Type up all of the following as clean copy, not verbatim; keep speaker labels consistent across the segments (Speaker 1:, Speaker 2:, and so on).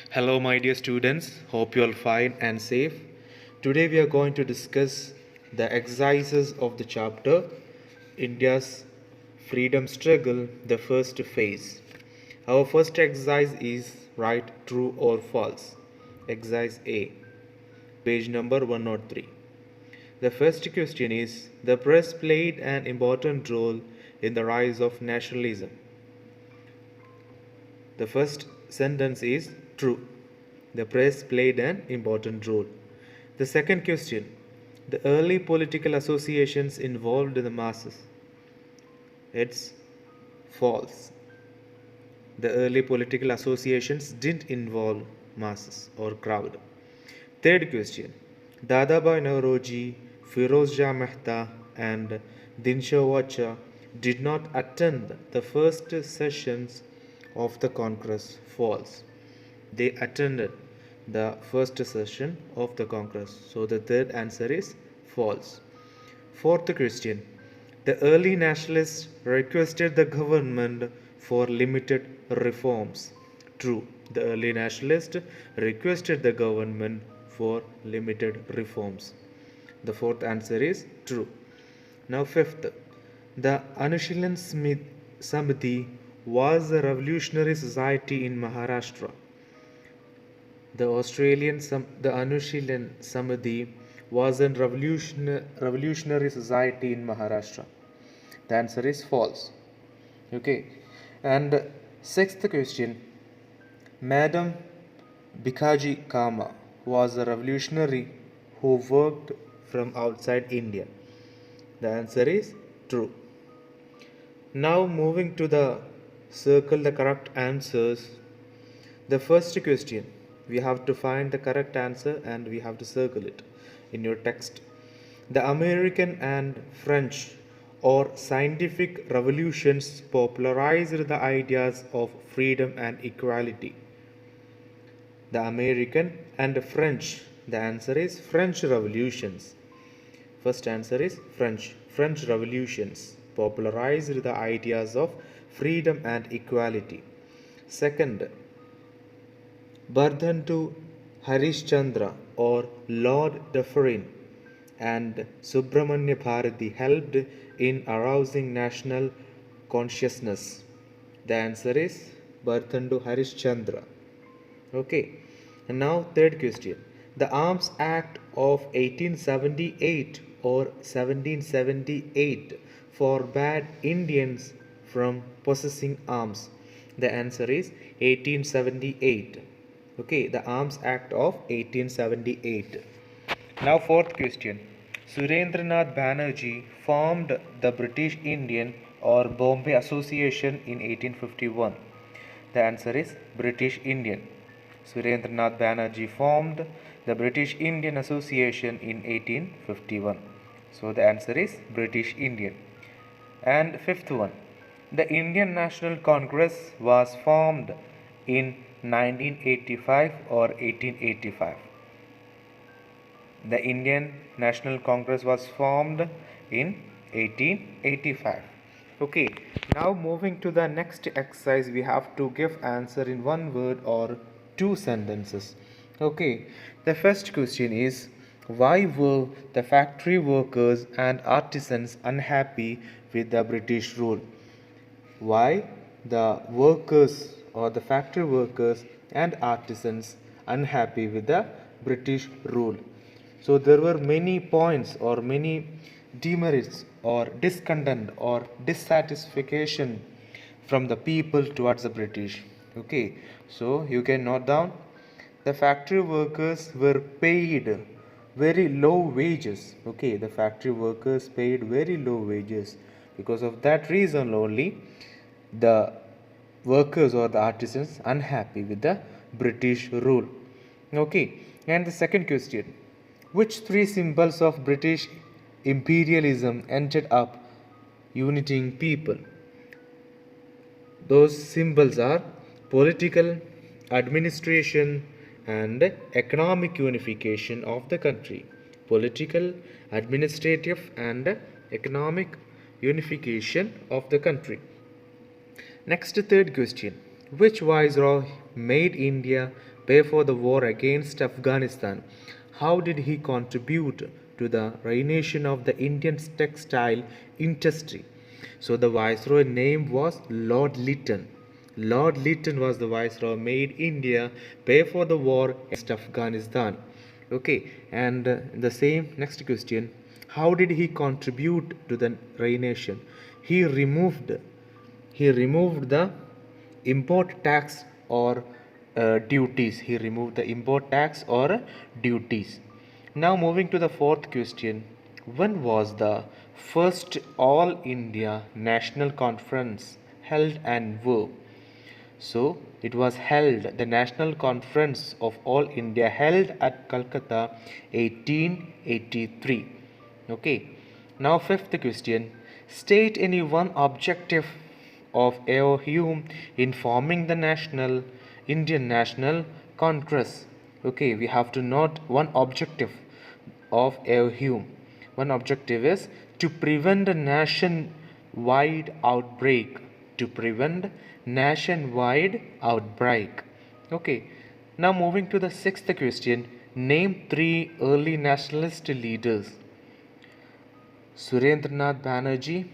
Speaker 1: Hello, my dear students. Hope you all fine and safe. Today we are going to discuss the exercises of the chapter India's Freedom Struggle, the first phase. Our first exercise is write true or false. Exercise A, page number 103. The first question is the press played an important role in the rise of nationalism. The first sentence is true. The press played an important role. The second question, the early political associations involved the masses. It's false. The early political associations didn't involve masses or crowd. Third question, Dadabhai Nauroji, Firoz Shah Mehta and Dinshaw Wacha did not attend the first sessions of the Congress. False. They attended the first session of the Congress. So the third answer is false. Fourth question. The early nationalists requested the government for limited reforms. True. The early nationalists requested the government for limited reforms. The fourth answer is true. Now fifth. The Anushilin Samiti was a revolutionary society in Maharashtra. The Anushilin Samiti was a revolutionary society in Maharashtra. The answer is false. Okay. And sixth question. Madam Bikaji Kama was a revolutionary who worked from outside India. The answer is true. Now moving to the circle the correct answers. The first question, we have to find the correct answer and we have to circle it in your text. The American and French or scientific revolutions popularized the ideas of freedom and equality. The American and French. The answer is French revolutions. First answer is French. French revolutions popularized the ideas of freedom and equality. Second, Bardhantu Harishchandra or Lord Dufferin and Subramanya Bharati helped in arousing national consciousness. The answer is Bardhantu Harishchandra. Okay. And now third question. The Arms Act of 1878 or 1778 forbade Indians from possessing arms. The answer is 1878. Okay, the Arms Act of 1878. Now fourth question. Surendranath Banerjee formed the British Indian or Bombay Association in 1851. The answer is British Indian. Surendranath Banerjee formed the British Indian Association in 1851. So the answer is British Indian. And fifth one, the Indian National Congress was formed in 1985 or 1885. The Indian National Congress was formed in 1885. Okay, now moving to the next exercise, we have to give answer in one word or two sentences. Okay, the first question is, why were the factory workers and artisans unhappy with the British rule? Why the workers or the factory workers and artisans unhappy with the British rule? So there were many points or many demerits or discontent or dissatisfaction from the people towards the British. Okay, so you can note down the factory workers were paid very low wages. Okay, the factory workers paid very low wages. Because of that reason only, the workers or the artisans unhappy with the British rule. Okay, and the second question, which three symbols of British imperialism ended up uniting people? Those symbols are political, administration, and economic unification of the country. Political, administrative, and economic unification of the country. Next, third question. Which viceroy made India pay for the war against Afghanistan? How did he contribute to the renovation of the Indian textile industry? So the viceroy name was Lord Lytton. Lord Lytton was the viceroy, made India pay for the war against Afghanistan. Okay, and the same next question: how did he contribute to the renovation? He removed he removed the import tax or duties. He removed the import tax or duties. Now moving to the fourth question: when was the first All India National Conference held and where? So it was held, the National Conference of All India held at Calcutta 1883. Okay. Now fifth question. State any one objective of A.O. Hume in forming the Indian National Congress. Okay, we have to note one objective of A.O. Hume. One objective is to prevent a nationwide outbreak. To prevent nationwide outbreak. Okay. Now moving to the sixth question. Name three early nationalist leaders. Surendranath Banerjee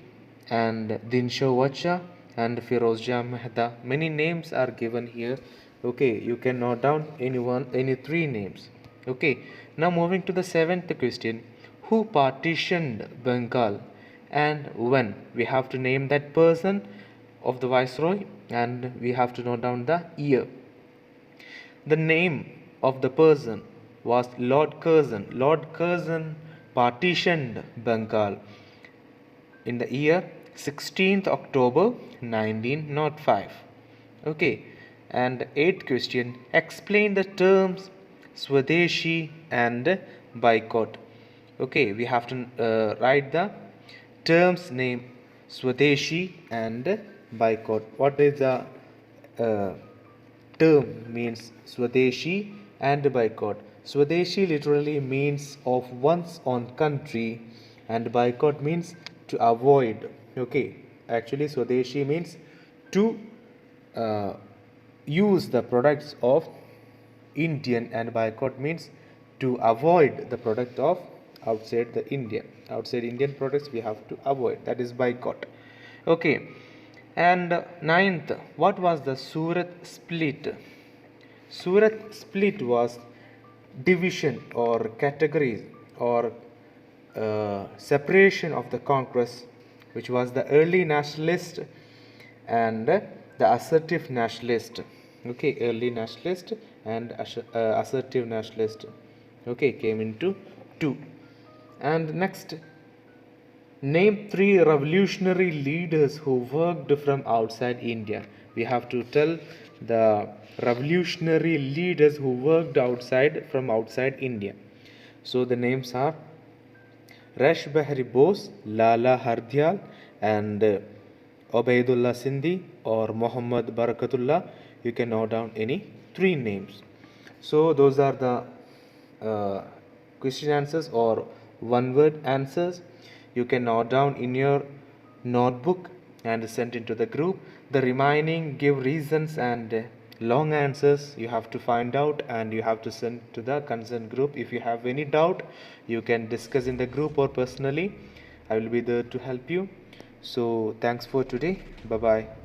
Speaker 1: and Dinshaw Wacha and Firozja Mehta. Many names are given here. Okay, you can note down any three names. Okay, now moving to the seventh question. Who partitioned Bengal and when? We have to name that person of the viceroy and we have to note down the year. The name of the person was Lord Curzon. Lord Curzon partitioned Bengal in the year 16th October 1905. Okay, and eighth question: explain the terms Swadeshi and boycott. Okay, we have to write the terms name Swadeshi and boycott. What is the term means Swadeshi and boycott? Swadeshi literally means of one's own country and boycott means to avoid. Okay, actually Swadeshi means to use the products of Indian and boycott means to avoid the product of outside the India. Outside Indian products we have to avoid. That is boycott. Okay. And ninth, what was the Surat split? Surat split was division or categories or separation of the Congress, which was the early nationalist and the assertive nationalist. Okay, early nationalist and assertive nationalist. Okay, came into two. And next, name three revolutionary leaders who worked from outside India. We have to tell the revolutionary leaders who worked from outside India. So the names are Rash Behari Bose, Lala Hardyal, and Obaidullah Sindhi or Muhammad Barakatullah. You can note down any three names. So those are the question answers or one word answers. You can note down in your notebook and send into the group. The remaining give reasons and long answers you have to find out and you have to send to the concerned group. If you have any doubt, you can discuss in the group or personally. I will be there to help you. So thanks for today. Bye bye.